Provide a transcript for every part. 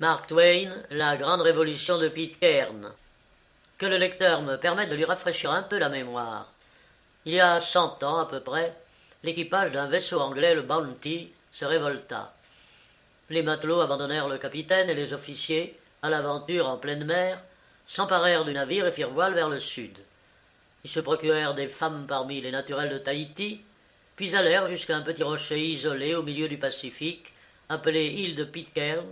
Mark Twain, La Grande Révolution de Pitcairn. Que le lecteur me permette de lui rafraîchir un peu la mémoire. Il y a 100 ans à peu près, l'équipage d'un vaisseau anglais, le Bounty, se révolta. Les matelots abandonnèrent le capitaine et les officiers, à l'aventure en pleine mer, s'emparèrent du navire et firent voile vers le sud. Ils se procurèrent des femmes parmi les naturels de Tahiti, puis allèrent jusqu'à un petit rocher isolé au milieu du Pacifique, appelé île de Pitcairn,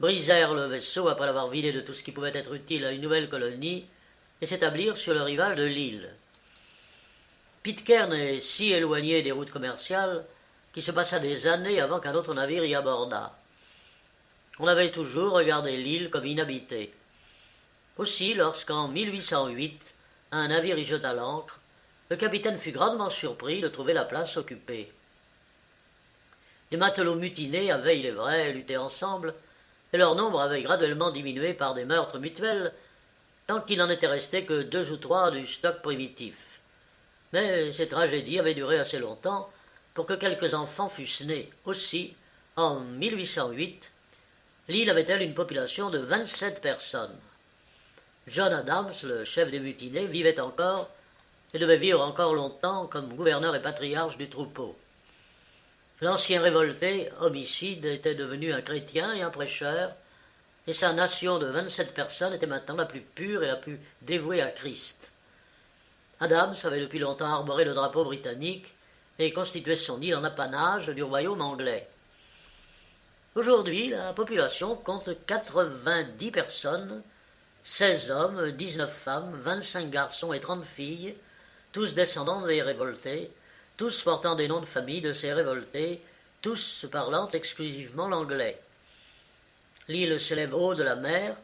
brisèrent le vaisseau après l'avoir vidé de tout ce qui pouvait être utile à une nouvelle colonie, et s'établirent sur le rivage de l'île. Pitcairn est si éloigné des routes commerciales qu'il se passa des années avant qu'un autre navire y abordât. On avait toujours regardé l'île comme inhabitée. Aussi, lorsqu'en 1808, un navire y jeta l'ancre, le capitaine fut grandement surpris de trouver la place occupée. Les matelots mutinés avaient, il est vrai, lutté ensemble, et leur nombre avait graduellement diminué par des meurtres mutuels, tant qu'il n'en était resté que 2 ou 3 du stock primitif. Mais ces tragédies avaient duré assez longtemps pour que quelques enfants fussent nés. Aussi, en 1808, l'île avait-elle une population de 27 personnes. John Adams, le chef des mutinés, vivait encore et devait vivre encore longtemps comme gouverneur et patriarche du troupeau. L'ancien révolté, homicide, était devenu un chrétien et un prêcheur, et sa nation de 27 personnes était maintenant la plus pure et la plus dévouée à Christ. Adams avait depuis longtemps arboré le drapeau britannique et constituait son île en apanage du royaume anglais. Aujourd'hui, la population compte 90 personnes, 16 hommes, 19 femmes, 25 garçons et 30 filles, tous descendants des révoltés, tous portant des noms de famille de ces révoltés, tous parlant exclusivement l'anglais. L'île s'élève haut de la mer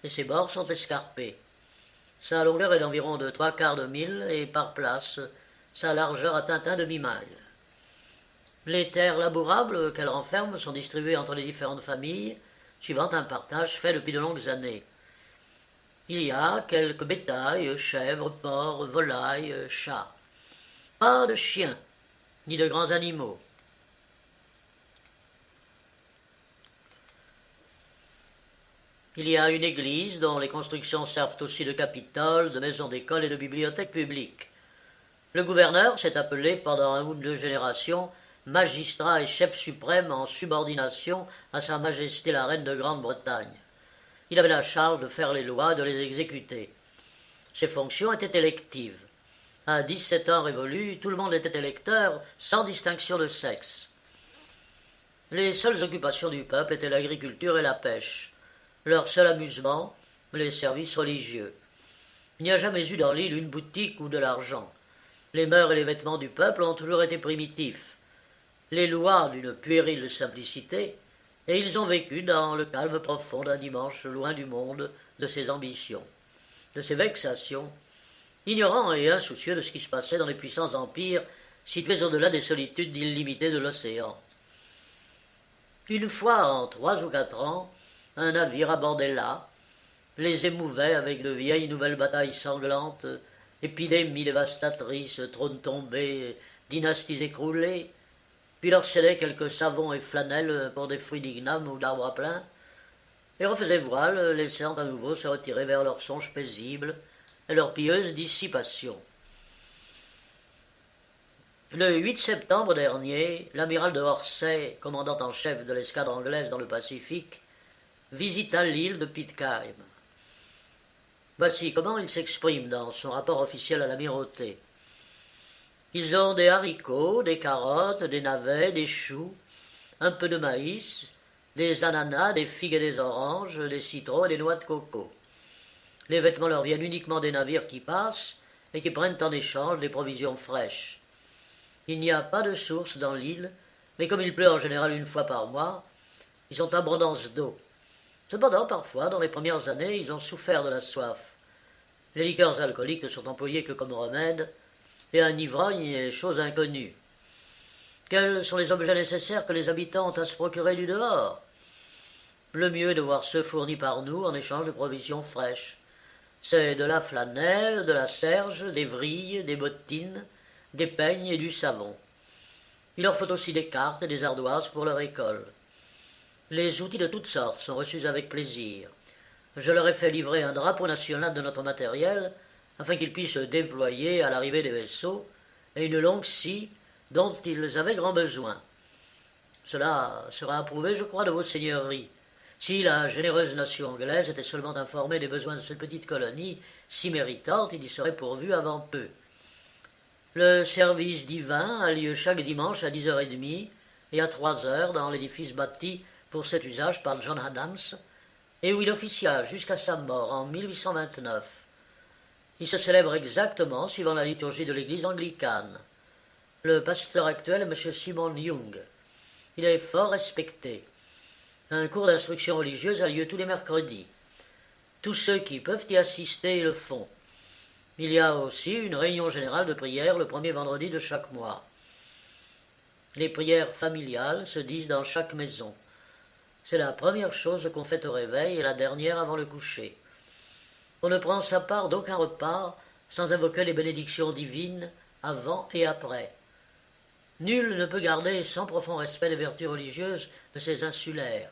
et ses bords sont escarpés. Sa longueur est d'environ de 3/4 de mille et par place, sa largeur atteint un demi-mille. Les terres labourables qu'elle renferme sont distribuées entre les différentes familles, suivant un partage fait depuis de longues années. Il y a quelques bétails, chèvres, porcs, volailles, chats. Pas de chiens, ni de grands animaux. Il y a une église dont les constructions servent aussi de capitole, de maison d'école et de bibliothèque publique. Le gouverneur s'est appelé pendant 1 ou 2 générations magistrat et chef suprême en subordination à Sa Majesté la Reine de Grande-Bretagne. Il avait la charge de faire les lois et de les exécuter. Ses fonctions étaient électives. À 17 ans révolus, tout le monde était électeur, sans distinction de sexe. Les seules occupations du peuple étaient l'agriculture et la pêche. Leur seul amusement, les services religieux. Il n'y a jamais eu dans l'île une boutique ou de l'argent. Les mœurs et les vêtements du peuple ont toujours été primitifs. Les lois d'une puérile simplicité, et ils ont vécu dans le calme profond d'un dimanche loin du monde, de ses ambitions, de ses vexations, ignorants et insoucieux de ce qui se passait dans les puissants empires situés au-delà des solitudes illimitées de l'océan. Une fois en 3 ou 4 ans, un navire abordait là, les émouvait avec de vieilles nouvelles batailles sanglantes, épidémies dévastatrices, trônes tombés, dynasties écroulées, puis leur cédait quelques savons et flanelles pour des fruits d'igname ou d'arbres à plein, et refaisait voile, laissant à nouveau se retirer vers leurs songes paisibles et leur pieuse dissipation. Le 8 septembre dernier, l'amiral de Orsay, commandant en chef de l'escadre anglaise dans le Pacifique, visita l'île de Pitcairn. Voici comment il s'exprime dans son rapport officiel à l'amirauté. Ils ont des haricots, des carottes, des navets, des choux, un peu de maïs, des ananas, des figues et des oranges, des citrons et des noix de coco. Les vêtements leur viennent uniquement des navires qui passent et qui prennent en échange des provisions fraîches. Il n'y a pas de source dans l'île, mais comme il pleut en général 1 fois par mois, ils ont abondance d'eau. Cependant, parfois, dans les premières années, ils ont souffert de la soif. Les liqueurs alcooliques ne sont employées que comme remède, et un ivrogne est chose inconnue. Quels sont les objets nécessaires que les habitants ont à se procurer du dehors? Le mieux est de voir ceux fournis par nous en échange de provisions fraîches. C'est de la flanelle, de la serge, des vrilles, des bottines, des peignes et du savon. Il leur faut aussi des cartes et des ardoises pour leur école. Les outils de toutes sortes sont reçus avec plaisir. Je leur ai fait livrer un drapeau national de notre matériel, afin qu'ils puissent le déployer à l'arrivée des vaisseaux, et une longue scie dont ils avaient grand besoin. Cela sera approuvé, je crois, de vos seigneuries. Si la généreuse nation anglaise était seulement informée des besoins de cette petite colonie, si méritante, il y serait pourvu avant peu. Le service divin a lieu chaque dimanche à 10h30 et à 3h dans l'édifice bâti pour cet usage par John Adams, et où il officia jusqu'à sa mort en 1829. Il se célèbre exactement suivant la liturgie de l'église anglicane. Le pasteur actuel est M. Simon Young. Il est fort respecté. Un cours d'instruction religieuse a lieu tous les mercredis. Tous ceux qui peuvent y assister le font. Il y a aussi une réunion générale de prière le premier vendredi de chaque mois. Les prières familiales se disent dans chaque maison. C'est la première chose qu'on fait au réveil et la dernière avant le coucher. On ne prend sa part d'aucun repas sans invoquer les bénédictions divines avant et après. Nul ne peut garder sans profond respect les vertus religieuses de ces insulaires.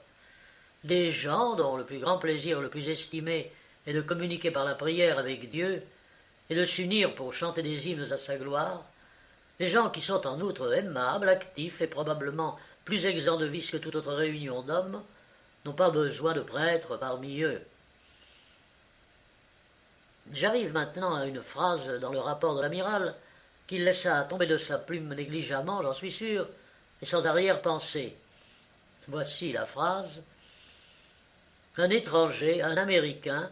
Des gens dont le plus grand plaisir, le plus estimé, est de communiquer par la prière avec Dieu et de s'unir pour chanter des hymnes à sa gloire, des gens qui sont en outre aimables, actifs et probablement plus exempts de vices que toute autre réunion d'hommes, n'ont pas besoin de prêtres parmi eux. J'arrive maintenant à une phrase dans le rapport de l'amiral qu'il laissa tomber de sa plume négligemment, j'en suis sûr, et sans arrière-pensée. Voici la phrase. Un étranger, un Américain,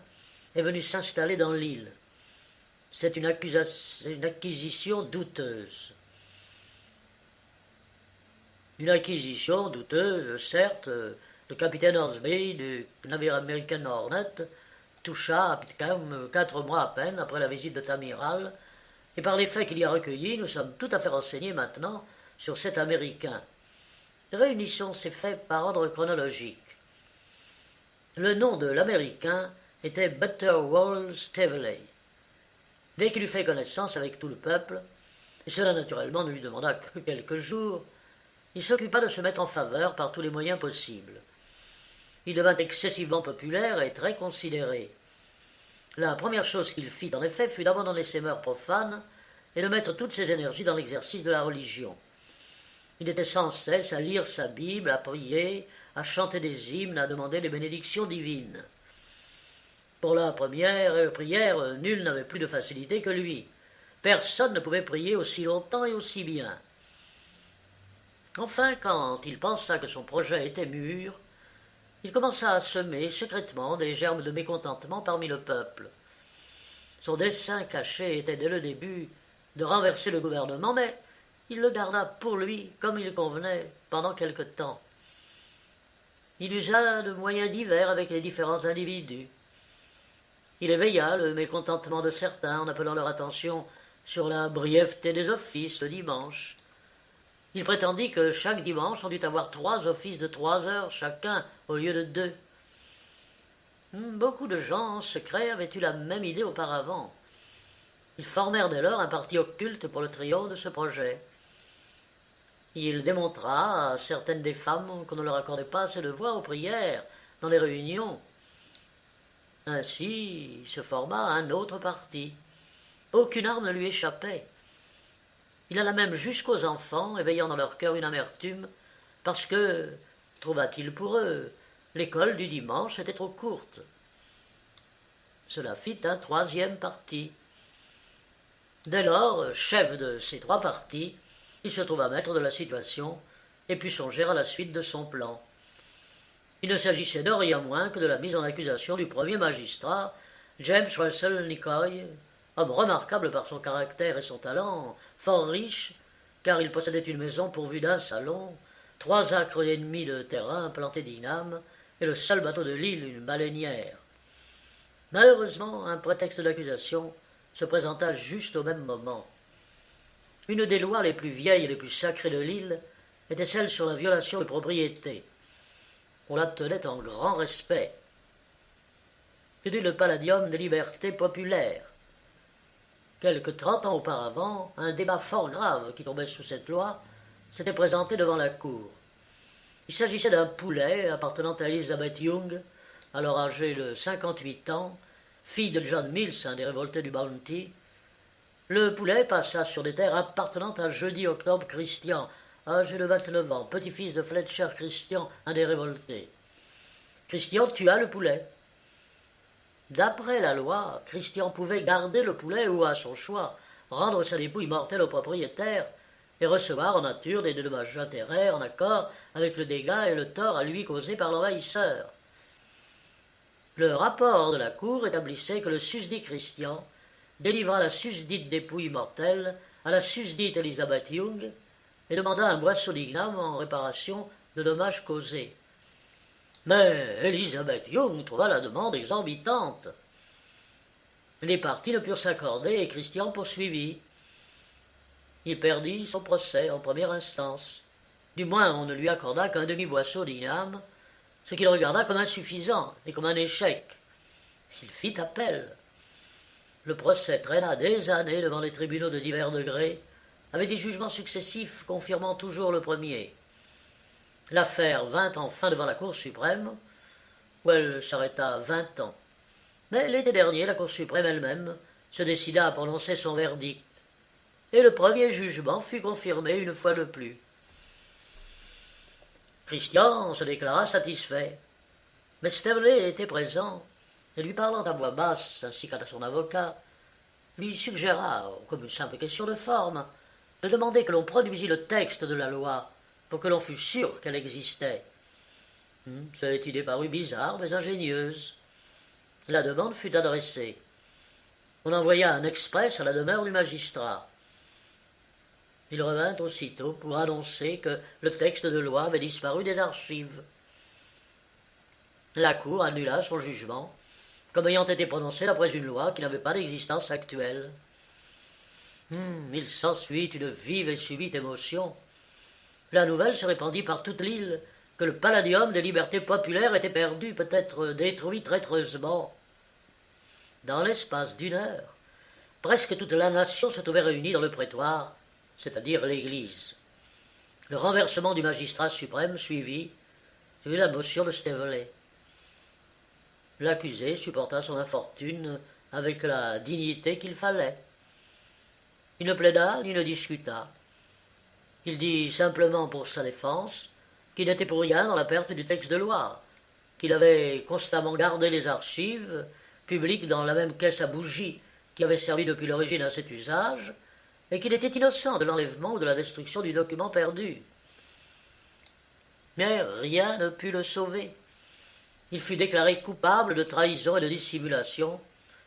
est venu s'installer dans l'île. C'est une acquisition douteuse. Une acquisition douteuse, certes. Le capitaine Hornsby du navire américain Hornet toucha à Pitcairn 4 mois à peine après la visite de l'amiral, et par les faits qu'il y a recueillis, nous sommes tout à fait renseignés maintenant sur cet Américain. Réunissons ces faits par ordre chronologique. Le nom de l'Américain était Butterworth Staveley. Dès qu'il eut fait connaissance avec tout le peuple, et cela naturellement ne lui demanda que quelques jours, il s'occupa de se mettre en faveur par tous les moyens possibles. Il devint excessivement populaire et très considéré. La première chose qu'il fit, en effet, fut d'abandonner ses mœurs profanes et de mettre toutes ses énergies dans l'exercice de la religion. Il était sans cesse à lire sa Bible, à prier, à chanter des hymnes, à demander les bénédictions divines. Pour la première prière, nul n'avait plus de facilité que lui. Personne ne pouvait prier aussi longtemps et aussi bien. Enfin, quand il pensa que son projet était mûr, il commença à semer secrètement des germes de mécontentement parmi le peuple. Son dessein caché était dès le début de renverser le gouvernement, mais il le garda pour lui comme il convenait pendant quelque temps. Il usa de moyens divers avec les différents individus. Il éveilla le mécontentement de certains en appelant leur attention sur la brièveté des offices le dimanche. Il prétendit que chaque dimanche on dut avoir 3 offices de 3 heures chacun au lieu de 2. Beaucoup de gens en secret avaient eu la même idée auparavant. Ils formèrent dès lors un parti occulte pour le triomphe de ce projet. Il démontra à certaines des femmes qu'on ne leur accordait pas assez de voix aux prières dans les réunions. Ainsi se forma un autre parti. Aucune arme ne lui échappait. Il alla même jusqu'aux enfants, éveillant dans leur cœur une amertume, parce que, trouva-t-il pour eux, l'école du dimanche était trop courte. Cela fit un 3e parti. Dès lors, chef de ces 3 partis, il se trouva maître de la situation et put songer à la suite de son plan. Il ne s'agissait de rien moins que de la mise en accusation du premier magistrat, James Russell Nicoy, homme remarquable par son caractère et son talent, fort riche, car il possédait une maison pourvue d'un salon, 3 acres et demi de terrain plantés d'ignames, et le seul bateau de l'île, une baleinière. Malheureusement, un prétexte d'accusation se présenta juste au même moment. Une des lois les plus vieilles et les plus sacrées de l'île était celle sur la violation de propriété. On la tenait en grand respect. C'était le palladium des libertés populaires. Quelque 30 ans auparavant, un débat fort grave qui tombait sous cette loi s'était présenté devant la cour. Il s'agissait d'un poulet appartenant à Elizabeth Young, alors âgée de 58 ans, fille de John Mills, un des révoltés du Bounty. Le poulet passa sur des terres appartenant à Jeudi Octobre Christian, âgé de 29 ans, petit-fils de Fletcher Christian, un des révoltés. Christian tua le poulet. D'après la loi, Christian pouvait garder le poulet ou, à son choix, rendre sa dépouille mortelle au propriétaire et recevoir en nature des dommages intérêts en accord avec le dégât et le tort à lui causé par l'envahisseur. Le rapport de la Cour établissait que le susdit Christian délivra la susdite dépouille mortelle à la susdite Elizabeth Young et demanda un boisseau d'igname en réparation de dommages causés. Mais Elizabeth Young trouva la demande exorbitante. Les parties ne purent s'accorder et Christian poursuivit. Il perdit son procès en première instance. Du moins, on ne lui accorda qu'un demi-boisseau d'igname, ce qu'il regarda comme insuffisant et comme un échec. Il fit appel. Le procès traîna des années devant les tribunaux de divers degrés, avec des jugements successifs confirmant toujours le premier. L'affaire vint enfin devant la Cour suprême, où elle s'arrêta 20 ans. Mais l'été dernier, la Cour suprême elle-même se décida à prononcer son verdict, et le premier jugement fut confirmé une fois de plus. Christian se déclara satisfait, mais Stanley était présent, et lui parlant à voix basse, ainsi qu'à son avocat, lui suggéra, comme une simple question de forme, de demander que l'on produisît le texte de la loi, pour que l'on fût sûr qu'elle existait. Cette idée parut bizarre, mais ingénieuse. La demande fut adressée. On envoya un exprès à la demeure du magistrat. Il revint aussitôt pour annoncer que le texte de loi avait disparu des archives. La Cour annula son jugement, comme ayant été prononcé d'après une loi qui n'avait pas d'existence actuelle. Il s'ensuit une vive et subite émotion. La nouvelle se répandit par toute l'île que le palladium des libertés populaires était perdu, peut-être détruit traîtreusement. Dans l'espace d'une heure, presque toute la nation se trouvait réunie dans le prétoire, c'est-à-dire l'église. Le renversement du magistrat suprême suivit la motion de Staveley. L'accusé supporta son infortune avec la dignité qu'il fallait. Il ne plaida ni ne discuta. Il dit simplement pour sa défense qu'il n'était pour rien dans la perte du texte de loi, qu'il avait constamment gardé les archives publiques dans la même caisse à bougies qui avait servi depuis l'origine à cet usage, et qu'il était innocent de l'enlèvement ou de la destruction du document perdu. Mais rien ne put le sauver. Il fut déclaré coupable de trahison et de dissimulation,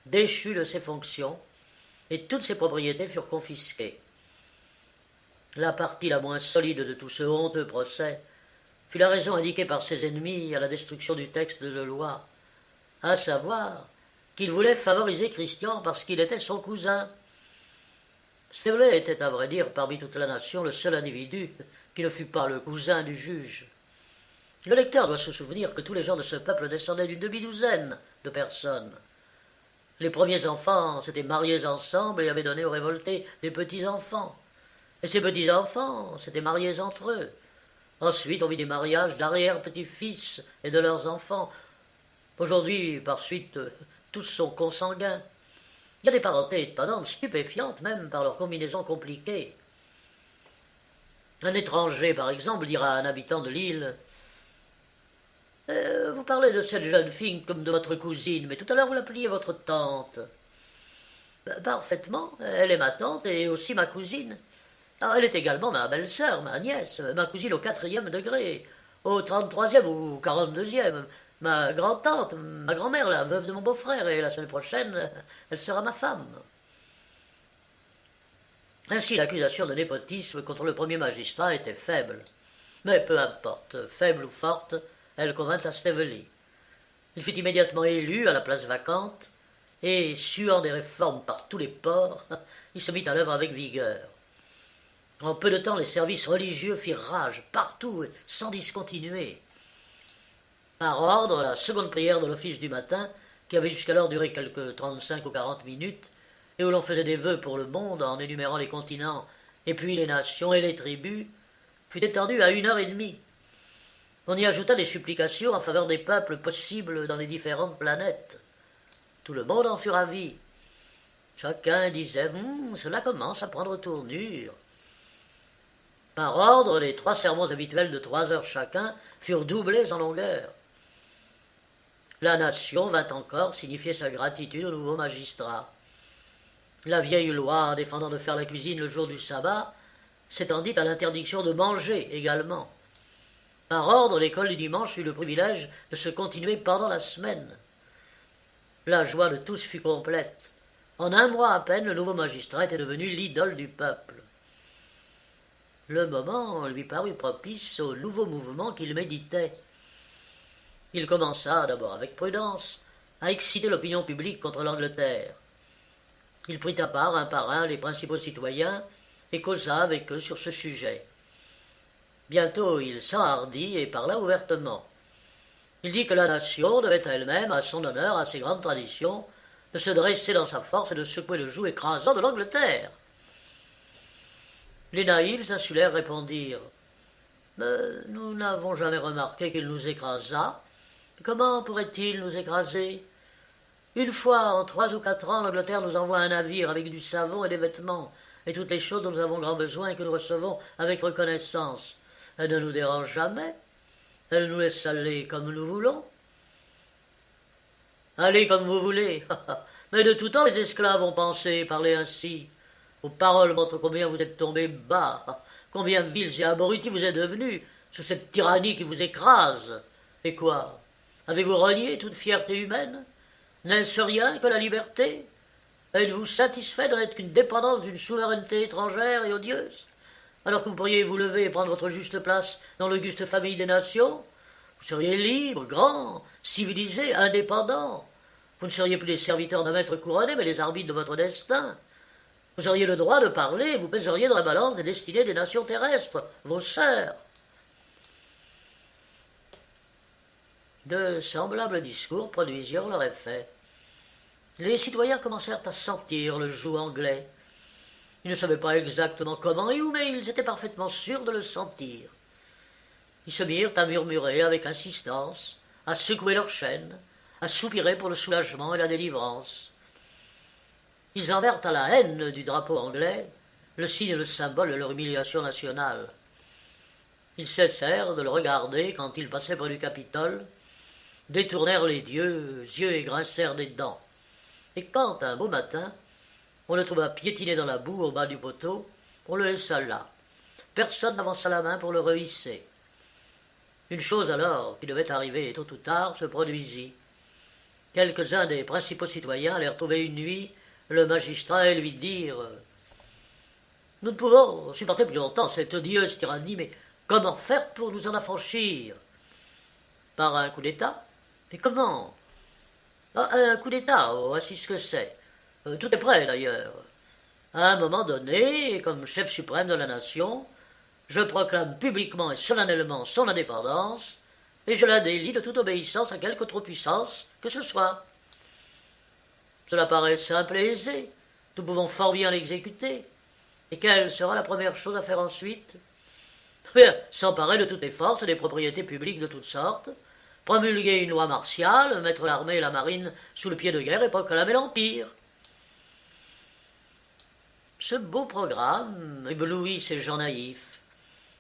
déchu de ses fonctions, et toutes ses propriétés furent confisquées. La partie la moins solide de tout ce honteux procès fut la raison indiquée par ses ennemis à la destruction du texte de loi, à savoir qu'il voulait favoriser Christian parce qu'il était son cousin. Staveley était, à vrai dire, parmi toute la nation, le seul individu qui ne fut pas le cousin du juge. Le lecteur doit se souvenir que tous les gens de ce peuple descendaient d'une demi-douzaine de personnes. Les premiers enfants s'étaient mariés ensemble et avaient donné aux révoltés des petits-enfants. Et ces petits-enfants s'étaient mariés entre eux. Ensuite, on vit des mariages d'arrière-petits-fils et de leurs enfants. Aujourd'hui, par suite, tous sont consanguins. Il y a des parentés étonnantes, stupéfiantes même par leur combinaison compliquée. Un étranger, par exemple, dira à un habitant de l'île « Vous parlez de cette jeune fille comme de votre cousine, mais tout à l'heure vous l'appeliez votre tante. » Parfaitement, elle est ma tante et aussi ma cousine. Elle est également ma belle-sœur, ma nièce, ma cousine au 4e degré, au 33e ou 42e, ma grand-tante, ma grand-mère, la veuve de mon beau-frère, et la semaine prochaine, elle sera ma femme. Ainsi, l'accusation de népotisme contre le premier magistrat était faible. Mais peu importe, faible ou forte, elle convint à Staveley. Il fut immédiatement élu à la place vacante, et, suant des réformes par tous les pores, il se mit à l'œuvre avec vigueur. En peu de temps, les services religieux firent rage partout et sans discontinuer. Par ordre, la seconde prière de l'office du matin, qui avait jusqu'alors duré quelques 35 ou 40 minutes, et où l'on faisait des vœux pour le monde en énumérant les continents, et puis les nations et les tribus, fut étendue à 1h30. On y ajouta des supplications en faveur des peuples possibles dans les différentes planètes. Tout le monde en fut ravi. Chacun disait « Cela commence à prendre tournure ». Par ordre, les 3 sermons habituels de 3 heures chacun furent doublés en longueur. La nation vint encore signifier sa gratitude au nouveau magistrat. La vieille loi défendant de faire la cuisine le jour du sabbat s'étendit à l'interdiction de manger également. Par ordre, l'école du dimanche eut le privilège de se continuer pendant la semaine. La joie de tous fut complète. En 1 mois à peine, le nouveau magistrat était devenu l'idole du peuple. Le moment lui parut propice au nouveau mouvement qu'il méditait. Il commença, d'abord avec prudence, à exciter l'opinion publique contre l'Angleterre. Il prit à part un par un les principaux citoyens et causa avec eux sur ce sujet. Bientôt il s'enhardit et parla ouvertement. Il dit que la nation devait elle-même, à son honneur, à ses grandes traditions, de se dresser dans sa force et de secouer le joug écrasant de l'Angleterre. Les naïfs insulaires répondirent « Nous n'avons jamais remarqué qu'il nous écrasât. Comment pourrait-il nous écraser? Une fois en 3 ou 4 ans, l'Angleterre nous envoie un navire avec du savon et des vêtements, et toutes les choses dont nous avons grand besoin et que nous recevons avec reconnaissance. Elle ne nous dérange jamais. Elle nous laisse aller comme nous voulons. » « Allez comme vous voulez. Mais de tout temps, les esclaves ont pensé et parlé ainsi. Vos paroles montrent combien vous êtes tombés bas, combien vils et abrutis vous êtes devenus sous cette tyrannie qui vous écrase. Et quoi? Avez-vous renié toute fierté humaine? N'est-ce rien que la liberté? Êtes-vous satisfait de n'être qu'une dépendance d'une souveraineté étrangère et odieuse, alors que vous pourriez vous lever et prendre votre juste place dans l'auguste famille des nations? Vous seriez libre, grand, civilisé, indépendant. Vous ne seriez plus les serviteurs d'un maître couronné, mais les arbitres de votre destin. Vous auriez le droit de parler, et vous pèseriez dans la balance des destinées des nations terrestres, vos sœurs. De semblables discours produisirent leur effet. Les citoyens commencèrent à sentir le joug anglais. Ils ne savaient pas exactement comment et où, mais ils étaient parfaitement sûrs de le sentir. Ils se mirent à murmurer avec insistance, à secouer leurs chaînes, à soupirer pour le soulagement et la délivrance. Ils enverrent à la haine du drapeau anglais le signe et le symbole de leur humiliation nationale. Ils cessèrent de le regarder quand il passait près du Capitole, détournèrent les yeux et grincèrent des dents. Et quand, un beau matin, on le trouva piétiner dans la boue au bas du poteau, on le laissa là. Personne n'avança la main pour le rehisser. Une chose alors qui devait arriver tôt ou tard se produisit. Quelques-uns des principaux citoyens allèrent trouver une nuit le magistrat et lui dirent « Nous ne pouvons supporter plus longtemps cette odieuse tyrannie, mais comment faire pour nous en affranchir? Par un coup d'État? Mais comment? Un coup d'État, voici ce que c'est. Tout est prêt d'ailleurs. À un moment donné, comme chef suprême de la nation, je proclame publiquement et solennellement son indépendance, et je la délie de toute obéissance à quelque autre puissance que ce soit. Cela paraît simple et aisé, nous pouvons fort bien l'exécuter. Et quelle sera la première chose à faire ensuite? Bien, s'emparer de toutes les forces et des propriétés publiques de toutes sortes, promulguer une loi martiale, mettre l'armée et la marine sous le pied de guerre et proclamer l'Empire. Ce beau programme éblouit ces gens naïfs.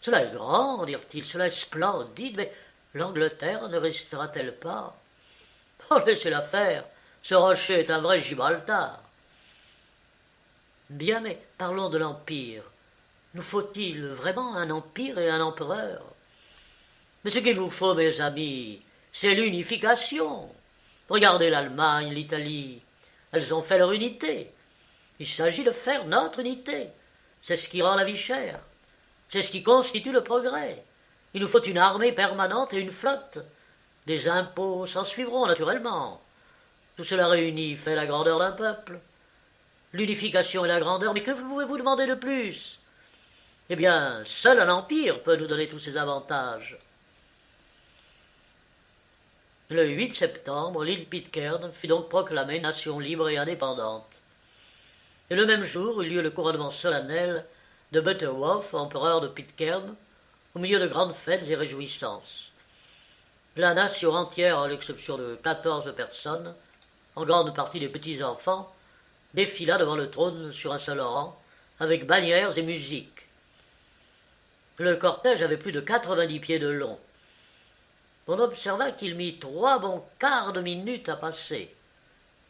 Cela est grand, dirent-ils, cela est splendide, mais l'Angleterre ne restera-t-elle pas? Oh, laissez-la faire, ce rocher est un vrai Gibraltar. Bien, mais parlons de l'Empire. Nous faut-il vraiment un empire et un empereur? Mais ce qu'il vous faut, mes amis, c'est l'unification. Regardez l'Allemagne, l'Italie, elles ont fait leur unité. Il s'agit de faire notre unité. C'est ce qui rend la vie chère. C'est ce qui constitue le progrès. Il nous faut une armée permanente et une flotte. Des impôts s'en suivront naturellement. Tout cela réuni fait la grandeur d'un peuple. L'unification et la grandeur, mais que pouvez-vous demander de plus? Eh bien, seul un empire peut nous donner tous ces avantages. Le 8 septembre, l'île Pitcairn fut donc proclamée nation libre et indépendante. Et le même jour eut lieu le couronnement solennel de Butterworth, empereur de Pitcairn, au milieu de grandes fêtes et réjouissances. La nation entière, à l'exception de 14 personnes, en grande partie des petits-enfants, défila devant le trône sur un seul rang, avec bannières et musique. Le cortège avait plus de 90 pieds de long. On observa qu'il mit 3 bons quarts de minute à passer.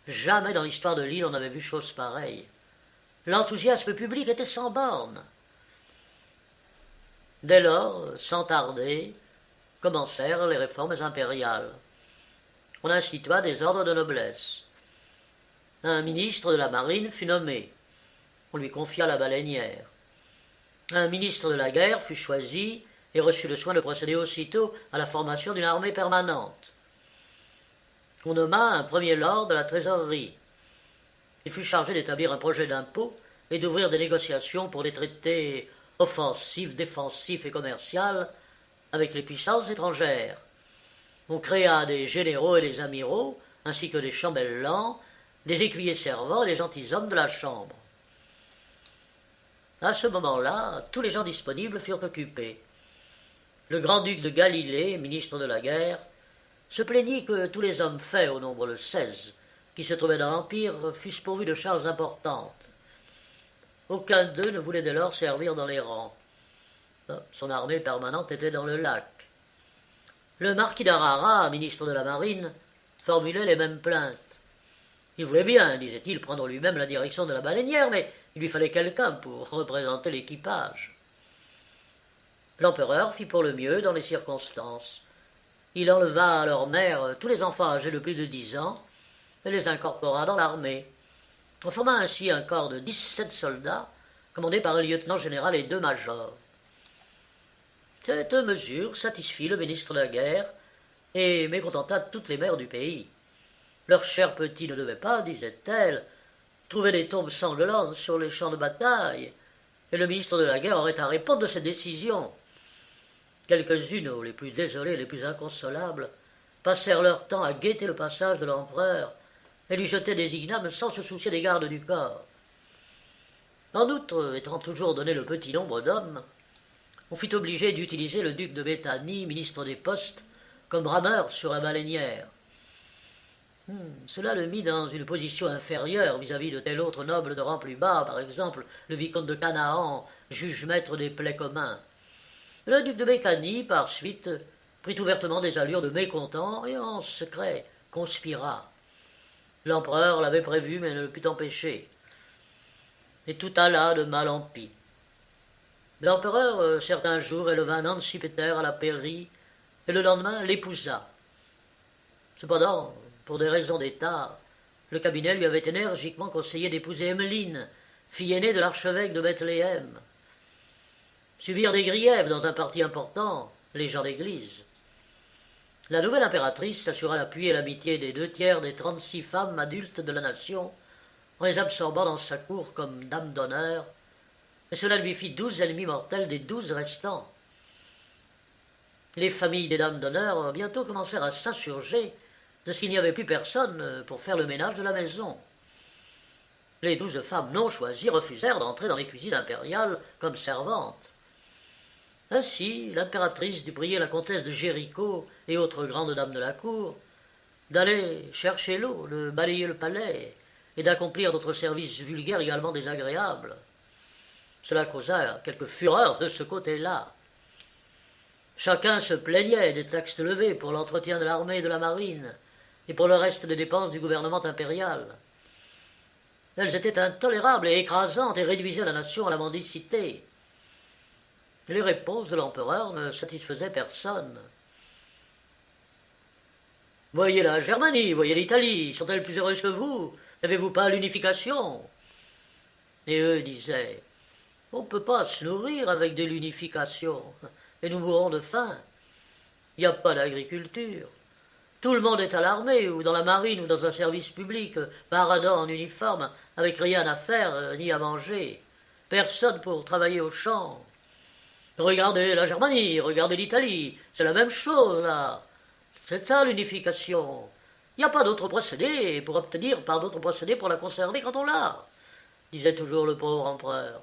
Jamais dans l'histoire de l'île on n'avait vu chose pareille. L'enthousiasme public était sans bornes. Dès lors, sans tarder, commencèrent les réformes impériales. On institua des ordres de noblesse. Un ministre de la marine fut nommé. On lui confia la baleinière. Un ministre de la guerre fut choisi et reçut le soin de procéder aussitôt à la formation d'une armée permanente. On nomma un premier lord de la trésorerie. Il fut chargé d'établir un projet d'impôt et d'ouvrir des négociations pour des traités offensifs, défensifs et commerciaux avec les puissances étrangères. On créa des généraux et des amiraux, ainsi que des chambellans, des écuyers servants et des gentilshommes de la chambre. À ce moment-là, tous les gens disponibles furent occupés. Le grand-duc de Galilée, ministre de la guerre, se plaignit que tous les hommes faits, au nombre de 16, qui se trouvaient dans l'Empire, fussent pourvus de charges importantes. Aucun d'eux ne voulait dès lors servir dans les rangs. Son armée permanente était dans le lac. Le marquis d'Arara, ministre de la Marine, formulait les mêmes plaintes. Il voulait bien, disait-il, prendre lui-même la direction de la baleinière, mais il lui fallait quelqu'un pour représenter l'équipage. L'empereur fit pour le mieux dans les circonstances. Il enleva à leur mère tous les enfants âgés de plus de 10 ans et les incorpora dans l'armée. On forma ainsi un corps de 17 soldats, commandés par un lieutenant général et 2 majors. Cette mesure satisfit le ministre de la guerre et mécontenta toutes les mères du pays. Leurs chers petits ne devaient pas, disait-elle, trouver des tombes sanglantes sur les champs de bataille, et le ministre de la guerre aurait à répondre de cette décision. Quelques-unes, les plus désolées, les plus inconsolables, passèrent leur temps à guetter le passage de l'empereur et lui jetaient des ignommes sans se soucier des gardes du corps. En outre, étant toujours donné le petit nombre d'hommes, on fut obligé d'utiliser le duc de Béthanie, ministre des Postes, comme rameur sur la baleinière. Cela le mit dans une position inférieure vis-à-vis de tel autre noble de rang plus bas, par exemple le vicomte de Canaan, juge-maître des plaies communs. Le duc de Béthanie, par suite, prit ouvertement des allures de mécontent et en secret conspira. L'empereur l'avait prévu mais ne le put empêcher. Et tout alla de mal en pis. L'empereur, certains jours, éleva Nancy Peter à la pairie et le lendemain l'épousa. Cependant, pour des raisons d'État, le cabinet lui avait énergiquement conseillé d'épouser Emmeline, fille aînée de l'archevêque de Bethléem. Suivirent des griefs dans un parti important, les gens d'église. La nouvelle impératrice s'assura l'appui et l'amitié des 2/3 des 36 femmes adultes de la nation, en les absorbant dans sa cour comme dames d'honneur, et cela lui fit 12 ennemis mortels des 12 restants. Les familles des dames d'honneur bientôt commencèrent à s'insurger de s'il n'y avait plus personne pour faire le ménage de la maison. Les 12 femmes non choisies refusèrent d'entrer dans les cuisines impériales comme servantes. Ainsi, l'impératrice dut prier la comtesse de Jéricho et autres grandes dames de la cour d'aller chercher l'eau, de balayer le palais et d'accomplir d'autres services vulgaires également désagréables. Cela causa quelque fureur de ce côté-là. Chacun se plaignait des taxes levées pour l'entretien de l'armée et de la marine et pour le reste des dépenses du gouvernement impérial. Elles étaient intolérables et écrasantes et réduisaient la nation à la mendicité. Les réponses de l'empereur ne satisfaisaient personne. Voyez la Germanie, voyez l'Italie, sont-elles plus heureuses que vous? N'avez-vous pas l'unification? Et eux disaient, on ne peut pas se nourrir avec de l'unification, et nous mourrons de faim. Il n'y a pas d'agriculture. Tout le monde est à l'armée, ou dans la marine, ou dans un service public, paradant en uniforme, avec rien à faire, ni à manger. Personne pour travailler au champ. Regardez la Germanie, regardez l'Italie, c'est la même chose, là. C'est ça, l'unification. Il n'y a pas d'autre procédé pour obtenir par d'autres procédés pour la conserver quand on l'a, disait toujours le pauvre empereur.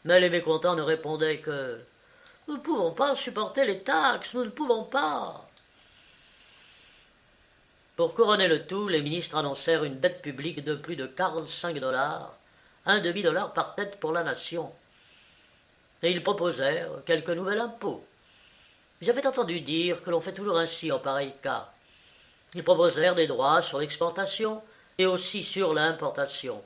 Mais les mécontents ne répondaient que « Nous ne pouvons pas supporter les taxes, nous ne pouvons pas ». Pour couronner le tout, les ministres annoncèrent une dette publique de plus de 45 $, un demi-dollar par tête pour la nation. Et ils proposèrent quelques nouveaux impôts. J'avais entendu dire que l'on fait toujours ainsi en pareil cas. Ils proposèrent des droits sur l'exportation et aussi sur l'importation.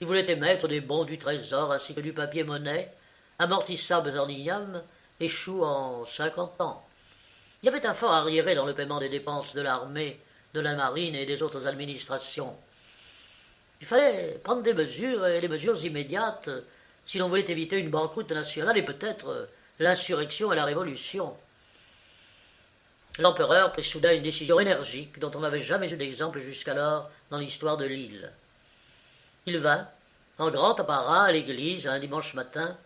Ils voulaient émettre des bons du trésor ainsi que du papier-monnaie, amortissables en igname, échouent en 50 ans. Il y avait un fort arriéré dans le paiement des dépenses de l'armée, de la marine et des autres administrations. Il fallait prendre des mesures, et des mesures immédiates, si l'on voulait éviter une banqueroute nationale et peut-être l'insurrection et la révolution. L'empereur prit soudain une décision énergique dont on n'avait jamais eu d'exemple jusqu'alors dans l'histoire de l'île. Il vint, en grand apparat, à l'église un dimanche matin,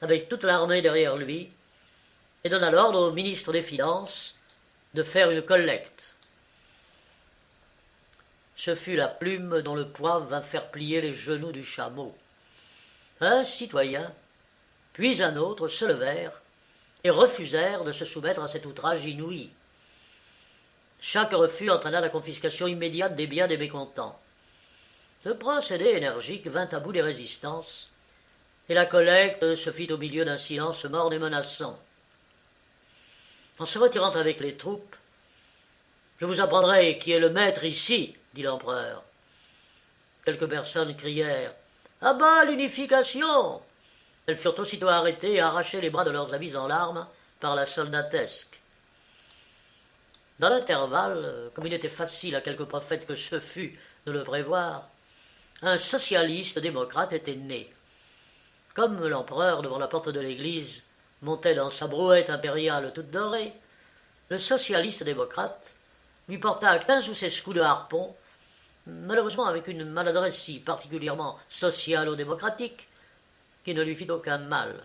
avec toute l'armée derrière lui, et donna l'ordre au ministre des Finances de faire une collecte. Ce fut la plume dont le poids vint faire plier les genoux du chameau. Un citoyen, puis un autre se levèrent et refusèrent de se soumettre à cet outrage inouï. Chaque refus entraîna la confiscation immédiate des biens des mécontents. Ce procédé énergique vint à bout des résistances, et la collecte se fit au milieu d'un silence morne et menaçant. En se retirant avec les troupes, « Je vous apprendrai qui est le maître ici, » dit l'empereur. Quelques personnes crièrent « À bas l'unification !» Elles furent aussitôt arrêtées et arrachées les bras de leurs amis en larmes par la soldatesque. Dans l'intervalle, comme il était facile à quelque prophète que ce fût de le prévoir, un socialiste démocrate était né. Comme l'empereur, devant la porte de l'église, montait dans sa brouette impériale toute dorée, le socialiste démocrate lui porta 15 ou 16 coups de harpon, malheureusement avec une maladresse si particulièrement socialo-démocratique qui ne lui fit aucun mal.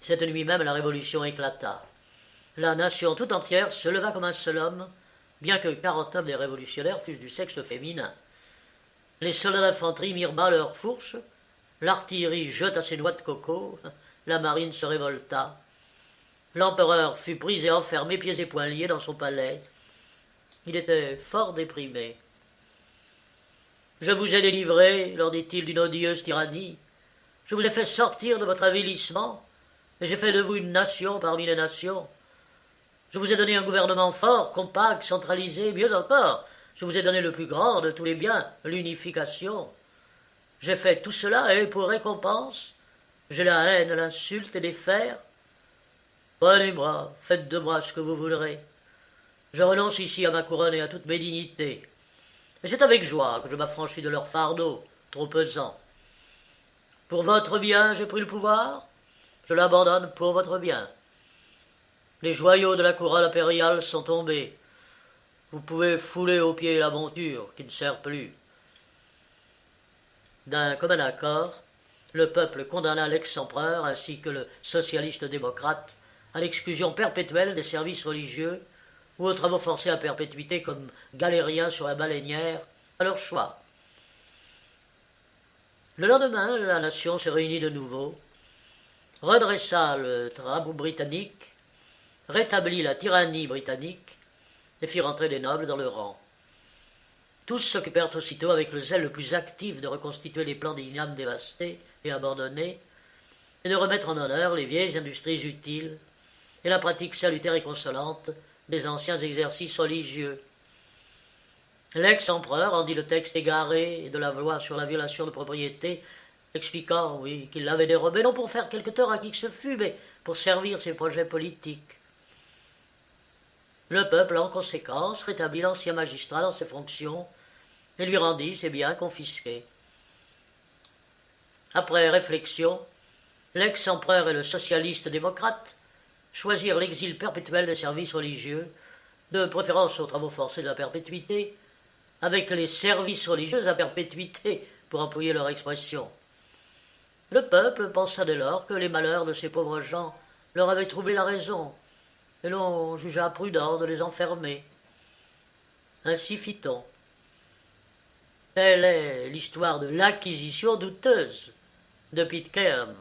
Cette nuit même, la révolution éclata. La nation tout entière se leva comme un seul homme, bien que 49 des révolutionnaires fussent du sexe féminin. Les soldats d'infanterie mirent bas leurs fourches, l'artillerie jeta ses noix de coco, la marine se révolta. L'empereur fut pris et enfermé pieds et poings liés dans son palais. Il était fort déprimé. « Je vous ai délivré, leur dit-il, d'une odieuse tyrannie. Je vous ai fait sortir de votre avilissement, et j'ai fait de vous une nation parmi les nations. Je vous ai donné un gouvernement fort, compact, centralisé, mieux encore, je vous ai donné le plus grand de tous les biens, l'unification. J'ai fait tout cela, et pour récompense, j'ai la haine, l'insulte et des fers. Prenez-moi, faites de moi ce que vous voudrez. Je renonce ici à ma couronne et à toutes mes dignités. Et c'est avec joie que je m'affranchis de leur fardeau, trop pesant. Pour votre bien, j'ai pris le pouvoir, je l'abandonne pour votre bien. Les joyaux de la couronne impériale sont tombés. Vous pouvez fouler aux pieds la monture qui ne sert plus. » D'un commun accord, le peuple condamna l'ex-empereur ainsi que le socialiste démocrate à l'exclusion perpétuelle des services religieux ou aux travaux forcés à perpétuité comme galériens sur la baleinière, à leur choix. Le lendemain, la nation se réunit de nouveau, redressa le drapeau britannique, rétablit la tyrannie britannique et fit rentrer les nobles dans le rang. Tous s'occupèrent aussitôt avec le zèle le plus actif de reconstituer les plans d'Ignam dévastés et abandonnés et de remettre en honneur les vieilles industries utiles et la pratique salutaire et consolante des anciens exercices religieux. L'ex-empereur rendit le texte égaré de la loi sur la violation de propriété, expliquant, oui, qu'il l'avait dérobé non pour faire quelque tort à qui que ce fût, mais pour servir ses projets politiques. Le peuple, en conséquence, rétablit l'ancien magistrat dans ses fonctions et lui rendit ses biens confisqués. Après réflexion, l'ex-empereur et le socialiste démocrate choisirent l'exil perpétuel des services religieux, de préférence aux travaux forcés de la perpétuité, avec les services religieux à perpétuité, pour employer leur expression. Le peuple pensa dès lors que les malheurs de ces pauvres gens leur avaient troublé la raison, et l'on jugea prudent de les enfermer. Ainsi fit-on. Telle est l'histoire de l'acquisition douteuse de Pitcairn.